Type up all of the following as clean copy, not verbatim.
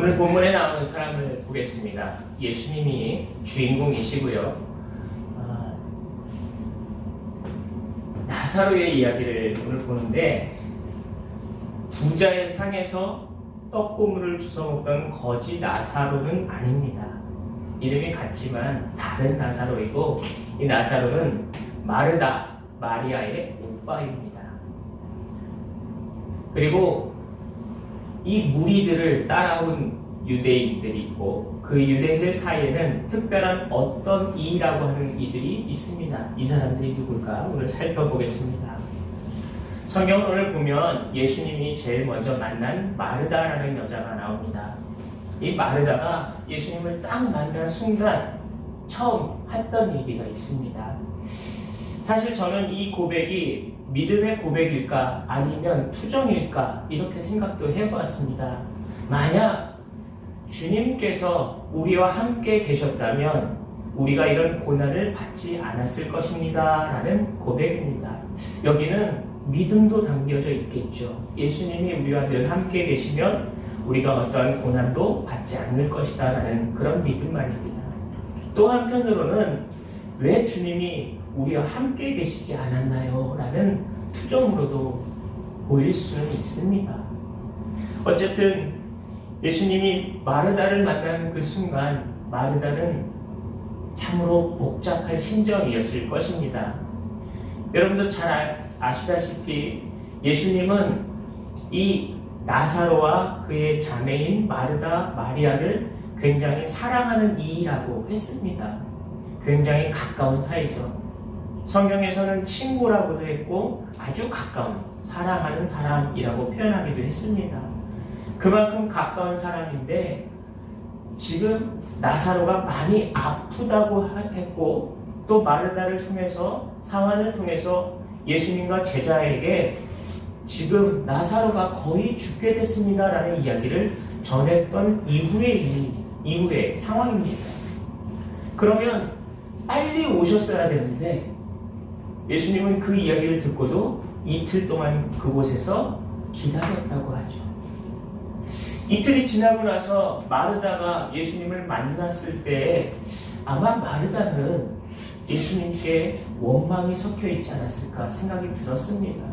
오늘 본문에 나오는 사람을 보겠습니다. 예수님이 주인공이시고요. 나사로의 이야기를 오늘 보는데, 부자의 상에서 떡고물을 주워 먹던 거지 나사로는 아닙니다. 이름이 같지만 다른 나사로이고, 이 나사로는 마르다, 마리아의 오빠입니다. 그리고 이 무리들을 따라온 유대인들이 있고, 그 유대인들 사이에는 특별한 어떤 이라고 하는 이들이 있습니다. 이 사람들이 누굴까? 오늘 살펴보겠습니다. 성경을 오늘 보면 예수님이 제일 먼저 만난 마르다라는 여자가 나옵니다. 이 마르다가 예수님을 딱 만난 순간 처음 했던 얘기가 있습니다. 사실 저는 이 고백이 믿음의 고백일까 아니면 투정일까 이렇게 생각도 해보았습니다. 만약 주님께서 우리와 함께 계셨다면 우리가 이런 고난을 받지 않았을 것입니다 라는 고백입니다. 여기는 믿음도 담겨져 있겠죠. 예수님이 우리와 늘 함께 계시면 우리가 어떠한 고난도 받지 않을 것이다 라는 그런 믿음 말입니다. 또 한편으로는 왜 주님이 우리와 함께 계시지 않았나요? 라는 투정으로도 보일 수는 있습니다. 어쨌든 예수님이 마르다를 만난 그 순간 마르다는 참으로 복잡한 심정이었을 것입니다. 여러분도 잘 아시다시피 예수님은 이 나사로와 그의 자매인 마르다, 마리아를 굉장히 사랑하는 이라고 했습니다. 굉장히 가까운 사이죠. 성경에서는 친구라고도 했고 아주 가까운 사랑하는 사람이라고 표현하기도 했습니다. 그만큼 가까운 사람인데 지금 나사로가 많이 아프다고 했고 또 마르다를 통해서 상황을 통해서 예수님과 제자에게 지금 나사로가 거의 죽게 됐습니다 라는 이야기를 전했던 이후의 상황입니다. 그러면 빨리 오셨어야 되는데 예수님은 그 이야기를 듣고도 이틀 동안 그곳에서 기다렸다고 하죠. 이틀이 지나고 나서 마르다가 예수님을 만났을 때 아마 마르다는 예수님께 원망이 섞여 있지 않았을까 생각이 들었습니다.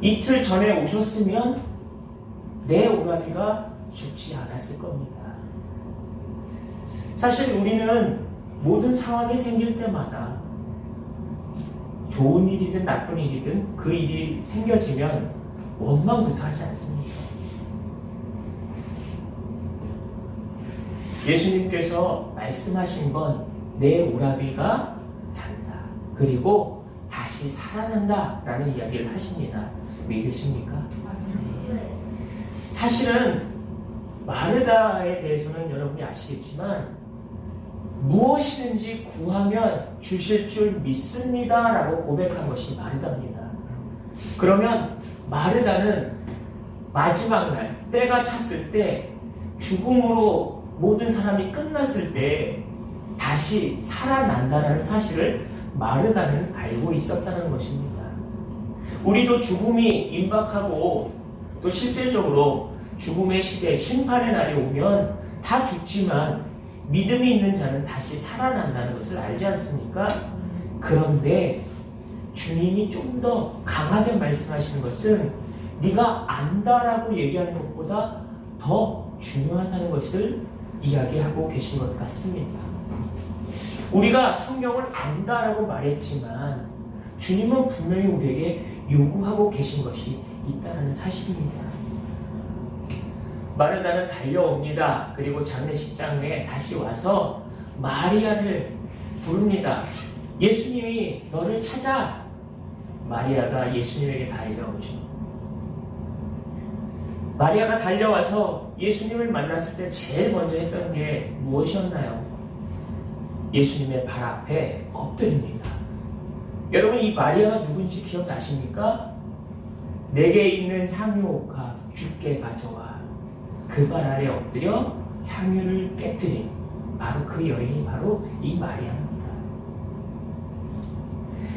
이틀 전에 오셨으면 내 오라비가 죽지 않았을 겁니다. 사실 우리는 모든 상황이 생길 때마다 좋은 일이든 나쁜 일이든 그 일이 생겨지면 원망부터 하지 않습니까? 예수님께서 말씀하신 건 내 오라비가 잔다. 그리고 다시 살아난다. 라는 이야기를 하십니다. 믿으십니까? 사실은 마르다에 대해서는 여러분이 아시겠지만 무엇이든지 구하면 주실 줄 믿습니다 라고 고백한 것이 마르다입니다. 그러면 마르다는 마지막 날 때가 찼을 때 죽음으로 모든 사람이 끝났을 때 다시 살아난다는 사실을 마르다는 알고 있었다는 것입니다. 우리도 죽음이 임박하고 또 실제적으로 죽음의 시대, 심판의 날이 오면 다 죽지만 믿음이 있는 자는 다시 살아난다는 것을 알지 않습니까? 그런데 주님이 좀 더 강하게 말씀하시는 것은 네가 안다라고 얘기하는 것보다 더 중요하다는 것을 이야기하고 계신 것 같습니다. 우리가 성경을 안다라고 말했지만 주님은 분명히 우리에게 요구하고 계신 것이 있다는 사실입니다. 마르다는 달려옵니다. 그리고 장례식장에 다시 와서 마리아를 부릅니다. 예수님이 너를 찾아. 마리아가 예수님에게 달려오죠. 마리아가 달려와서 예수님을 만났을 때 제일 먼저 했던 게 무엇이었나요? 예수님의 발 앞에 엎드립니다. 여러분 이 마리아가 누군지 기억나십니까? 내게 있는 향유옥화 주께 가져와. 그 발 아래 엎드려 향유를 깨뜨린 바로 그 여인이 바로 이 마리아입니다.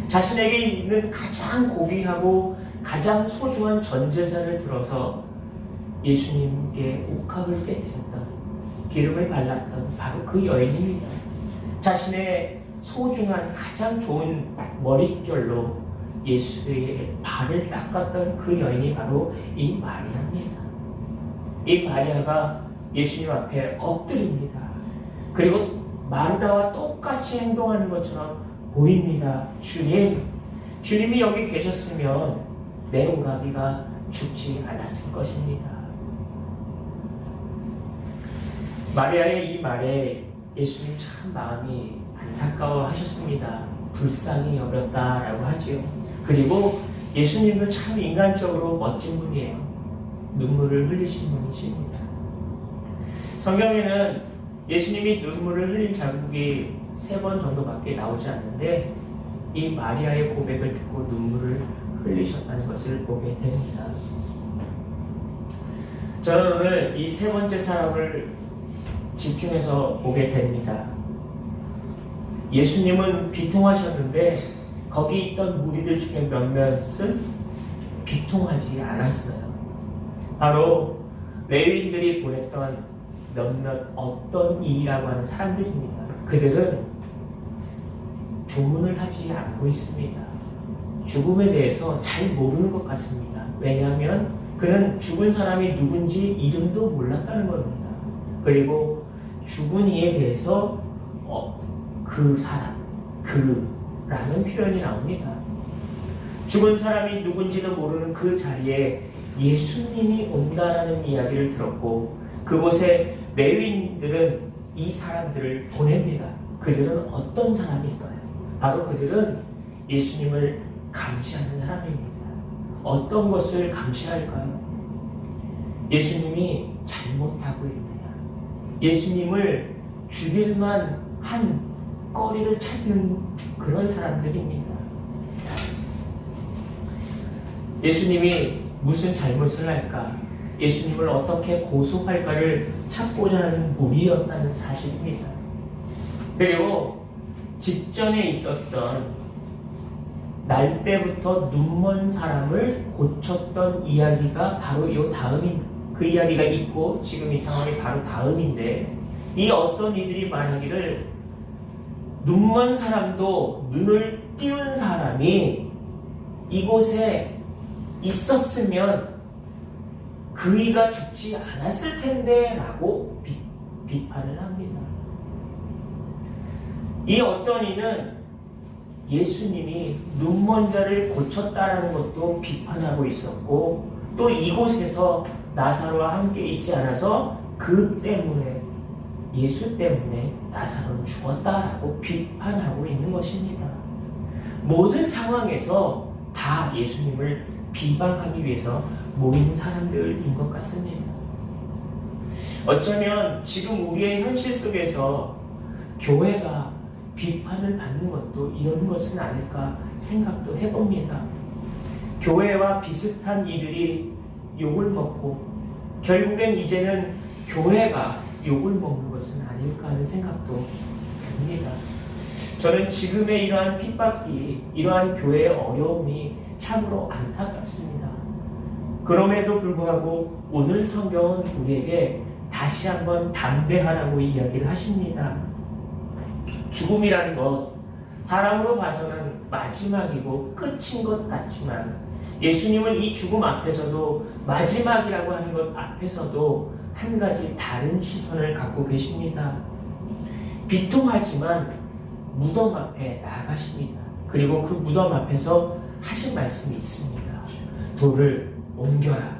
자신에게 있는 가장 고귀하고 가장 소중한 전 재산을 들어서 예수님께 옥합을 깨뜨렸던, 기름을 발랐던 바로 그 여인입니다. 자신의 소중한 가장 좋은 머릿결로 예수의 발을 닦았던 그 여인이 바로 이 마리아입니다. 이 마리아가 예수님 앞에 엎드립니다. 그리고 마르다와 똑같이 행동하는 것처럼 보입니다. 주님이 여기 계셨으면 내 오라비가 죽지 않았을 것입니다. 마리아의 이 말에 예수님 참 마음이 안타까워 하셨습니다. 불쌍히 여겼다라고 하지요. 그리고 예수님은 참 인간적으로 멋진 분이에요. 눈물을 흘리신 분이십니다. 성경에는 예수님이 눈물을 흘린 자국이 3번 정도밖에 나오지 않는데 이 마리아의 고백을 듣고 눈물을 흘리셨다는 것을 보게 됩니다. 저는 오늘 이 3번째 사람을 집중해서 보게 됩니다. 예수님은 비통하셨는데 거기 있던 무리들 중에 몇몇은 비통하지 않았어요. 바로 레위인들이 보냈던 몇몇 어떤 이라고 하는 사람들입니다. 그들은 주문을 하지 않고 있습니다. 죽음에 대해서 잘 모르는 것 같습니다. 왜냐하면 그는 죽은 사람이 누군지 이름도 몰랐다는 겁니다. 그리고 죽은 이에 대해서 그 사람, 그라는 표현이 나옵니다. 죽은 사람이 누군지도 모르는 그 자리에 예수님이 온다라는 이야기를 들었고 그곳에 레위인들은 이 사람들을 보냅니다. 그들은 어떤 사람일까요? 바로 그들은 예수님을 감시하는 사람입니다. 어떤 것을 감시할까요? 예수님이 잘못하고 있느냐, 예수님을 죽일만 한 거리를 찾는 그런 사람들입니다. 예수님이 무슨 잘못을 할까, 예수님을 어떻게 고소할까를 찾고자 하는 무리였다는 사실입니다. 그리고 직전에 있었던 날 때부터 눈먼 사람을 고쳤던 이야기가 바로 이 다음인, 그 이야기가 있고 지금 이 상황이 바로 다음인데, 이 어떤 이들이 말하기를 눈먼 사람도 눈을 띄운 사람이 이곳에 있었으면 그이가 죽지 않았을 텐데 라고 비판을 합니다. 이 어떤 이는 예수님이 눈먼 자를 고쳤다라는 것도 비판하고 있었고, 또 이곳에서 나사로와 함께 있지 않아서 그 때문에, 예수 때문에 나사로는 죽었다라고 비판하고 있는 것입니다. 모든 상황에서 다 예수님을 비방하기 위해서 모인 사람들인 것 같습니다. 어쩌면 지금 우리의 현실 속에서 교회가 비판을 받는 것도 이런 것은 아닐까 생각도 해봅니다. 교회와 비슷한 이들이 욕을 먹고 결국엔 이제는 교회가 욕을 먹는 것은 아닐까 하는 생각도 듭니다. 저는 지금의 이러한 핍박이, 이러한 교회의 어려움이 참으로 안타깝습니다. 그럼에도 불구하고 오늘 성경은 우리에게 다시 한번 담대하라고 이야기를 하십니다. 죽음이라는 것, 사람으로 봐서는 마지막이고 끝인 것 같지만 예수님은 이 죽음 앞에서도, 마지막이라고 하는 것 앞에서도 한 가지 다른 시선을 갖고 계십니다. 비통하지만 무덤 앞에 나아가십니다. 그리고 그 무덤 앞에서 하신 말씀이 있습니다. 돌을 옮겨라.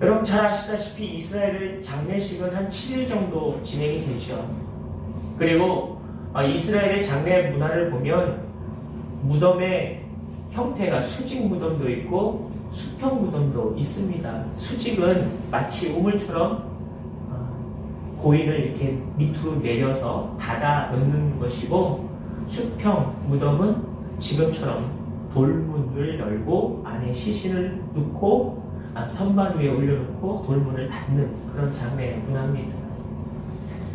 여러분 잘 아시다시피 이스라엘의 장례식은 한 7일 정도 진행이 되죠. 그리고 이스라엘의 장례 문화를 보면 무덤의 형태가 수직 무덤도 있고 수평 무덤도 있습니다. 수직은 마치 우물처럼 고인을 이렇게 밑으로 내려서 닫아 넣는 것이고, 수평 무덤은 지금처럼 돌문을 열고 안에 시신을 넣고 선반 위에 올려놓고 돌문을 닫는 그런 장례 문화입니다.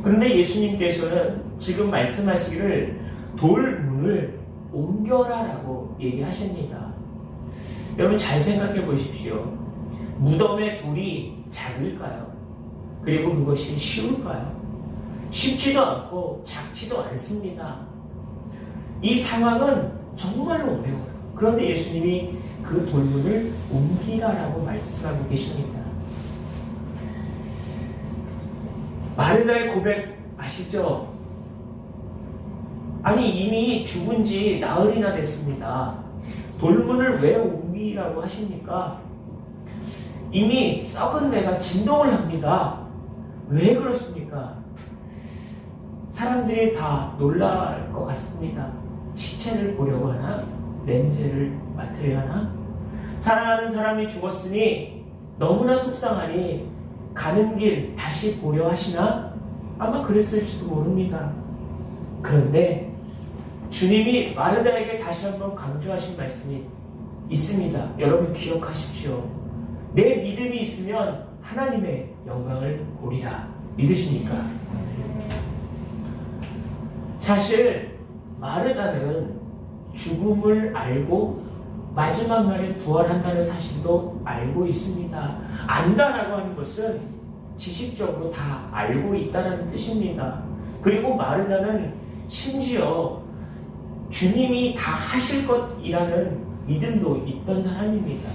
그런데 예수님께서는 지금 말씀하시기를 돌문을 옮겨라라고 얘기하십니다. 여러분 잘 생각해 보십시오. 무덤의 돌이 작을까요? 그리고 그것이 쉬울까요? 쉽지도 않고 작지도 않습니다. 이 상황은 정말로 어려워요. 그런데 예수님이 그 돌문을 옮기라라고 말씀하고 계십니다. 마르다의 고백 아시죠? 아니 이미 죽은 지 나흘이나 됐습니다. 돌문을 왜 옮기라고 하십니까? 이미 썩은 내가 진동을 합니다. 왜 그러십니까? 사람들이 다 놀랄 것 같습니다. 시체를 보려고 하나? 냄새를 맡으려 하나? 사랑하는 사람이 죽었으니 너무나 속상하니 가는 길 다시 보려 하시나? 아마 그랬을지도 모릅니다. 그런데 주님이 마르다에게 다시 한번 강조하신 말씀이 있습니다. 여러분 기억하십시오. 내 믿음이 있으면 하나님의 영광을 보리라. 믿으십니까? 사실 마르다는 죽음을 알고 마지막 날에 부활한다는 사실도 알고 있습니다. 안다라고 하는 것은 지식적으로 다 알고 있다는 뜻입니다. 그리고 마르다는 심지어 주님이 다 하실 것이라는 믿음도 있던 사람입니다.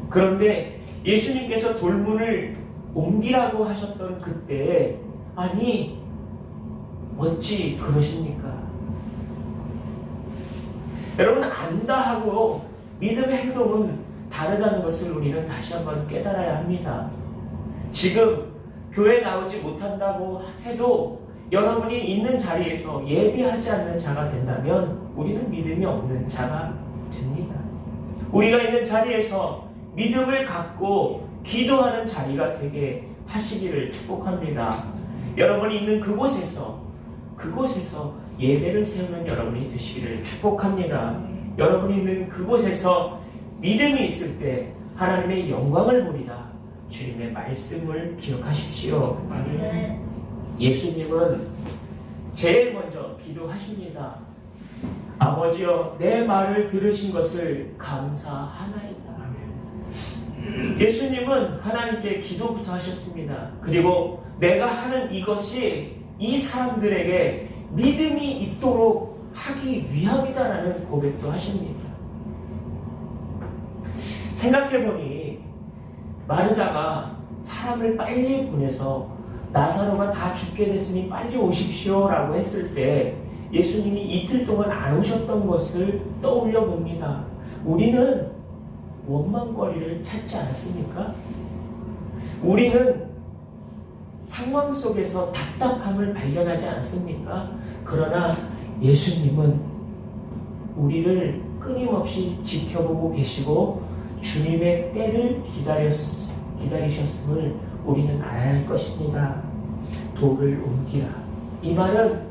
그런데 예수님께서 돌문을 옮기라고 하셨던 그때 아니 어찌 그러십니까? 여러분 안다 하고 믿음의 행동은 다르다는 것을 우리는 다시 한번 깨달아야 합니다. 지금 교회 나오지 못한다고 해도 여러분이 있는 자리에서 예배하지 않는 자가 된다면 우리는 믿음이 없는 자가 됩니다. 우리가 있는 자리에서 믿음을 갖고 기도하는 자리가 되게 하시기를 축복합니다. 여러분이 있는 그곳에서 예배를 세우는 여러분이 되시기를 축복합니다. 여러분이 있는 그곳에서 믿음이 있을 때 하나님의 영광을 보리라. 주님의 말씀을 기억하십시오. 예수님은 제일 먼저 기도하십니다. 아버지여 내 말을 들으신 것을 감사하나이다. 예수님은 하나님께 기도부터 하셨습니다. 그리고 내가 하는 이것이 이 사람들에게 믿음이 있도록 하기 위함이다라는 고백도 하십니다. 생각해보니 마르다가 사람을 빨리 보내서 나사로가 다 죽게 됐으니 빨리 오십시오 라고 했을 때 예수님이 이틀 동안 안 오셨던 것을 떠올려 봅니다. 우리는 원망거리를 찾지 않았습니까? 우리는 상황 속에서 답답함을 발견하지 않습니까? 그러나 예수님은 우리를 끊임없이 지켜보고 계시고 주님의 때를 기다리셨음을 우리는 알아야 할 것입니다. 돌을 옮기라. 이 말은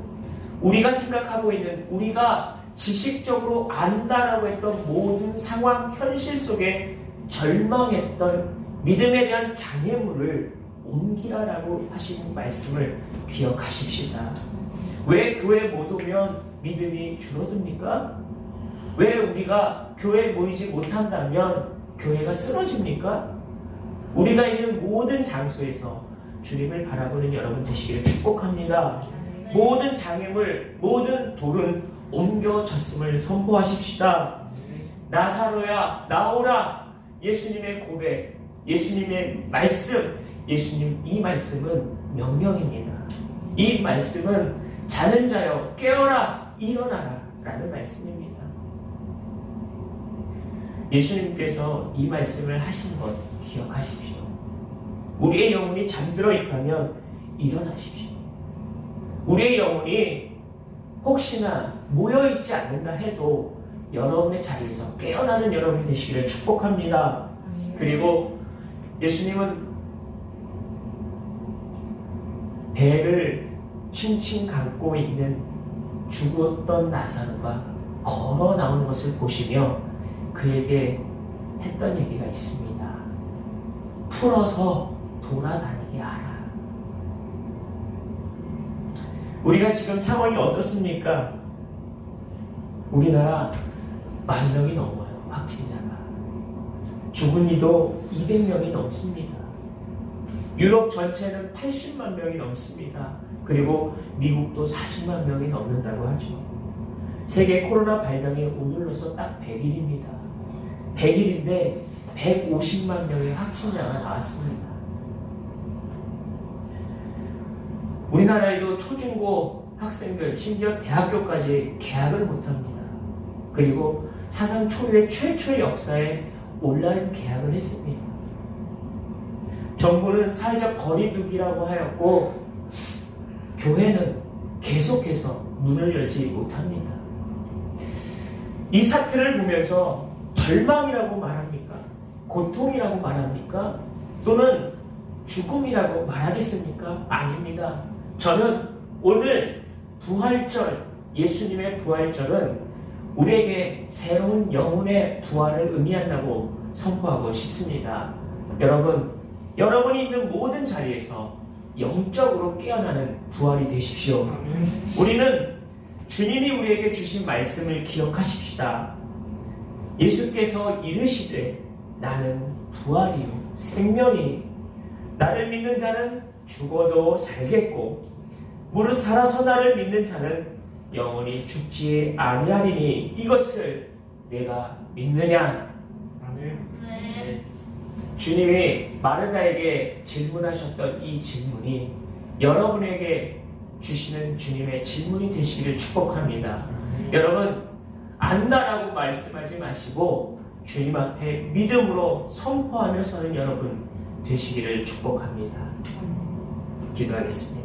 우리가 생각하고 있는 우리가 지식적으로 안다라고 했던 모든 상황, 현실 속에 절망했던 믿음에 대한 장애물을 옮기라라고 하시는 말씀을 기억하십시다. 왜 교회 못 오면 믿음이 줄어듭니까? 왜 우리가 교회에 모이지 못한다면 교회가 쓰러집니까? 우리가 있는 모든 장소에서 주님을 바라보는 여러분 되시기를 축복합니다. 모든 장애물, 모든 돌은 옮겨졌음을 선포하십시다. 나사로야 나오라. 예수님의 고백, 예수님의 말씀, 예수님 이 말씀은 명령입니다. 이 말씀은 자는 자여 깨어라 일어나라 라는 말씀입니다. 예수님께서 이 말씀을 하신 것 기억하십시오. 우리의 영혼이 잠들어 있다면 일어나십시오. 우리의 영혼이 혹시나 모여있지 않는다 해도 여러분의 자리에서 깨어나는 여러분이 되시기를 축복합니다. 그리고 예수님은 배를 칭칭 감고 있는 죽었던 나사로가 걸어 나오는 것을 보시며 그에게 했던 얘기가 있습니다. 풀어서 돌아다니게 하라. 우리가 지금 상황이 어떻습니까? 우리나라 10,000명이 넘어요. 확진자가. 죽은 이도 200명이 넘습니다. 유럽 전체는 80만 명이 넘습니다. 그리고 미국도 40만 명이 넘는다고 하죠. 세계 코로나 발병이 오늘로서 딱 100일입니다. 100일인데 150만 명의 확진자가 나왔습니다. 우리나라에도 초중고 학생들, 심지어 대학교까지 개학을 못합니다. 그리고 사상 초유의 최초의 역사에 온라인 개학을 했습니다. 정부는 사회적 거리두기라고 하였고 교회는 계속해서 문을 열지 못합니다. 이 사태를 보면서 절망이라고 말합니까? 고통이라고 말합니까? 또는 죽음이라고 말하겠습니까? 아닙니다. 저는 오늘 부활절, 예수님의 부활절은 우리에게 새로운 영혼의 부활을 의미한다고 선포하고 싶습니다. 여러분이 있는 모든 자리에서 영적으로 깨어나는 부활이 되십시오. 우리는 주님이 우리에게 주신 말씀을 기억하십시다. 예수께서 이르시되 나는 부활이요 생명이니 나를 믿는 자는 죽어도 살겠고 무릇 살아서 나를 믿는 자는 영원히 죽지 아니하리니 이것을 내가 믿느냐? 네. 주님이 마르다에게 질문하셨던 이 질문이 여러분에게 주시는 주님의 질문이 되시기를 축복합니다. 여러분, 안다라고 말씀하지 마시고 주님 앞에 믿음으로 선포하며 서는 여러분 되시기를 축복합니다. 기도하겠습니다.